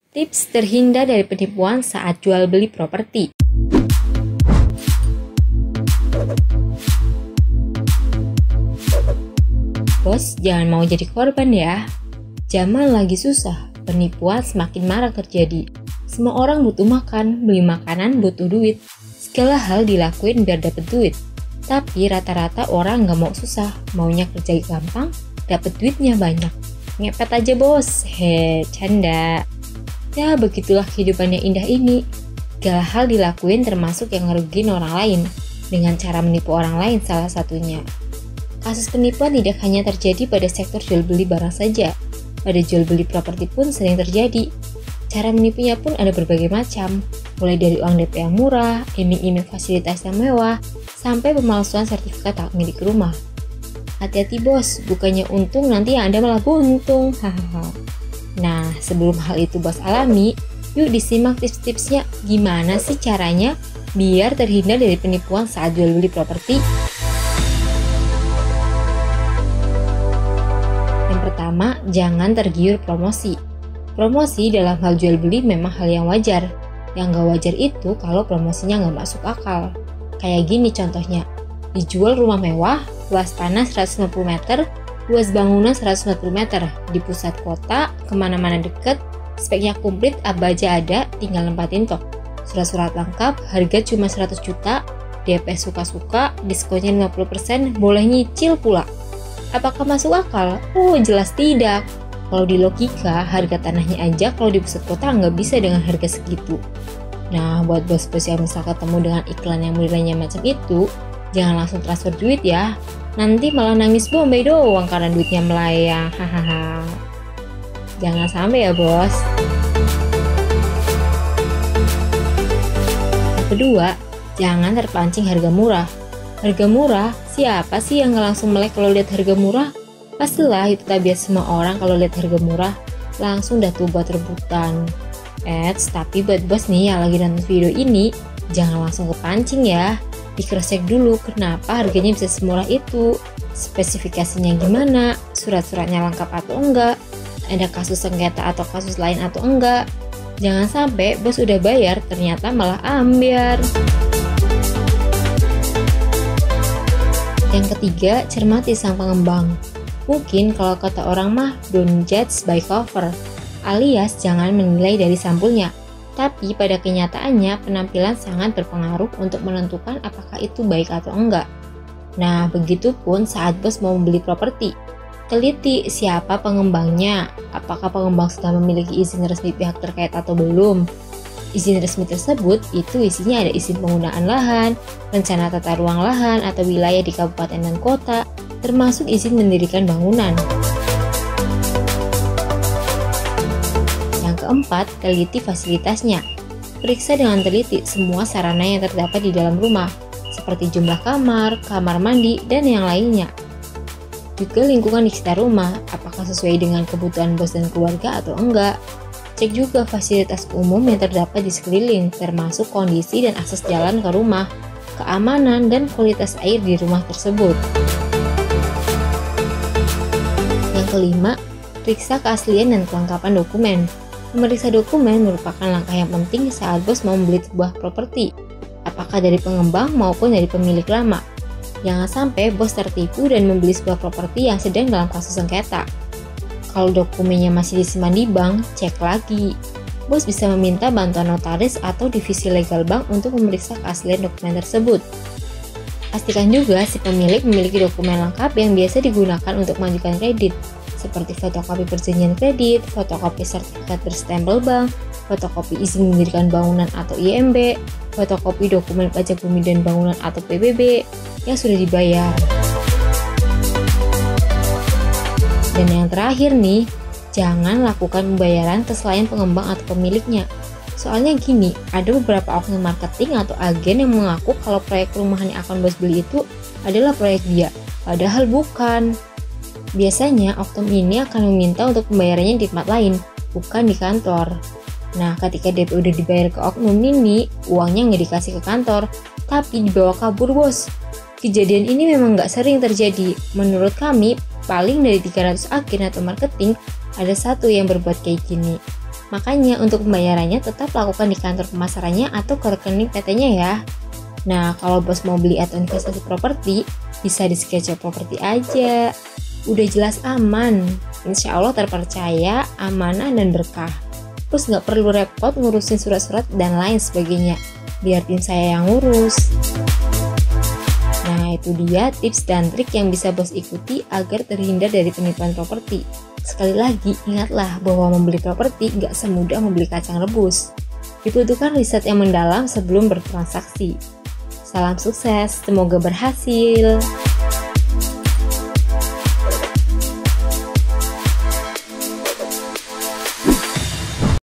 Tips terhindar dari penipuan saat jual beli properti. Bos, jangan mau jadi korban ya. Zaman lagi susah, penipuan semakin marak terjadi. Semua orang butuh makan, beli makanan butuh duit. Segala hal dilakuin biar dapet duit. Tapi rata-rata orang nggak mau susah, maunya kerja gampang, dapet duitnya banyak. Ngepet aja bos, canda. Ya begitulah kehidupan yang indah ini. Segala hal dilakuin termasuk yang ngerugiin orang lain, dengan cara menipu orang lain salah satunya. Kasus penipuan tidak hanya terjadi pada sektor jual beli barang saja, pada jual beli properti pun sering terjadi. Cara menipunya pun ada berbagai macam, mulai dari uang DP yang murah, iming-iming fasilitas yang mewah, sampai pemalsuan sertifikat hak milik rumah. Hati-hati bos, bukannya untung nanti Anda malah buntung, hahaha. Nah, sebelum hal itu bos alami, yuk disimak tips-tipsnya gimana sih caranya biar terhindar dari penipuan saat jual beli properti. Yang pertama, jangan tergiur promosi. Promosi dalam hal jual beli memang hal yang wajar. Yang gak wajar itu kalau promosinya gak masuk akal. Kayak gini contohnya, dijual rumah mewah, luas tanah 150 meter, luas bangunan 150 meter, di pusat kota, kemana-mana deket, speknya komplit, apa aja ada, tinggal nempatin tok. Surat-surat lengkap, harga cuma 100 juta, DP suka-suka, diskonnya 50%, boleh nyicil pula. Apakah masuk akal? Oh, jelas tidak. Kalau di logika, harga tanahnya aja kalau di pusat kota nggak bisa dengan harga segitu. Nah, buat bos-bos yang misal ketemu dengan iklan yang nilainya macam itu, jangan langsung transfer duit ya. Nanti malah nangis Bombay doang karena duitnya melayang, hahaha. Jangan sampai ya bos. Kedua, jangan terpancing harga murah. Harga murah, siapa sih yang nggak langsung melek kalau lihat harga murah? Pastilah itu tabiat semua orang kalau lihat harga murah, langsung dah tuh buat rebutan. Tapi buat bos nih yang lagi nonton video ini, jangan langsung kepancing ya. Di-cross-check dulu kenapa harganya bisa semurah itu, spesifikasinya gimana, surat-suratnya lengkap atau enggak, ada kasus sengketa atau kasus lain atau enggak. Jangan sampai bos udah bayar ternyata malah ambyar. Yang ketiga, cermati sang pengembang. Mungkin kalau kata orang mah don't judge by cover, alias jangan menilai dari sampulnya. Tapi pada kenyataannya penampilan sangat berpengaruh untuk menentukan apakah itu baik atau enggak. Nah, begitupun saat bos mau membeli properti. Teliti siapa pengembangnya, apakah pengembang sudah memiliki izin resmi pihak terkait atau belum. Izin resmi tersebut itu isinya ada izin penggunaan lahan, rencana tata ruang lahan atau wilayah di kabupaten dan kota, termasuk izin mendirikan bangunan. Keempat, teliti fasilitasnya. Periksa dengan teliti semua sarana yang terdapat di dalam rumah, seperti jumlah kamar, kamar mandi, dan yang lainnya. Juga lingkungan di sekitar rumah, apakah sesuai dengan kebutuhan bos dan keluarga atau enggak. Cek juga fasilitas umum yang terdapat di sekeliling, termasuk kondisi dan akses jalan ke rumah, keamanan, dan kualitas air di rumah tersebut. Yang kelima, periksa keaslian dan kelengkapan dokumen. Memeriksa dokumen merupakan langkah yang penting saat bos mau membeli sebuah properti, apakah dari pengembang maupun dari pemilik lama. Jangan sampai bos tertipu dan membeli sebuah properti yang sedang dalam kasus sengketa. Kalau dokumennya masih disimpan di bank, cek lagi. Bos bisa meminta bantuan notaris atau divisi legal bank untuk memeriksa keaslian dokumen tersebut. Pastikan juga si pemilik memiliki dokumen lengkap yang biasa digunakan untuk mengajukan kredit, seperti fotokopi perjanjian kredit, fotokopi sertifikat berstempel bank, fotokopi izin mendirikan bangunan atau IMB, fotokopi dokumen pajak bumi dan bangunan atau PBB yang sudah dibayar. Dan yang terakhir nih, jangan lakukan pembayaran ke selain pengembang atau pemiliknya. Soalnya gini, ada beberapa oknum marketing atau agen yang mengaku kalau proyek perumahan yang akan bos beli itu adalah proyek dia, padahal bukan. Biasanya oknum ini akan meminta untuk pembayarannya di tempat lain, bukan di kantor. Nah, ketika DP udah dibayar ke oknum ini, uangnya nggak dikasih ke kantor, tapi dibawa kabur bos. Kejadian ini memang nggak sering terjadi. Menurut kami, paling dari 300 agen atau marketing, ada satu yang berbuat kayak gini. Makanya untuk pembayarannya tetap lakukan di kantor pemasarannya atau ke rekening PT-nya ya. Nah, kalau bos mau beli atau investasi properti, bisa di SketchUp Properti aja. Udah jelas aman, insya Allah terpercaya, amanah, dan berkah. Terus nggak perlu repot ngurusin surat-surat dan lain sebagainya, biar tim saya yang ngurus. Nah, itu dia tips dan trik yang bisa bos ikuti agar terhindar dari penipuan properti. Sekali lagi, ingatlah bahwa membeli properti nggak semudah membeli kacang rebus. Dibutuhkan riset yang mendalam sebelum bertransaksi. Salam sukses, semoga berhasil.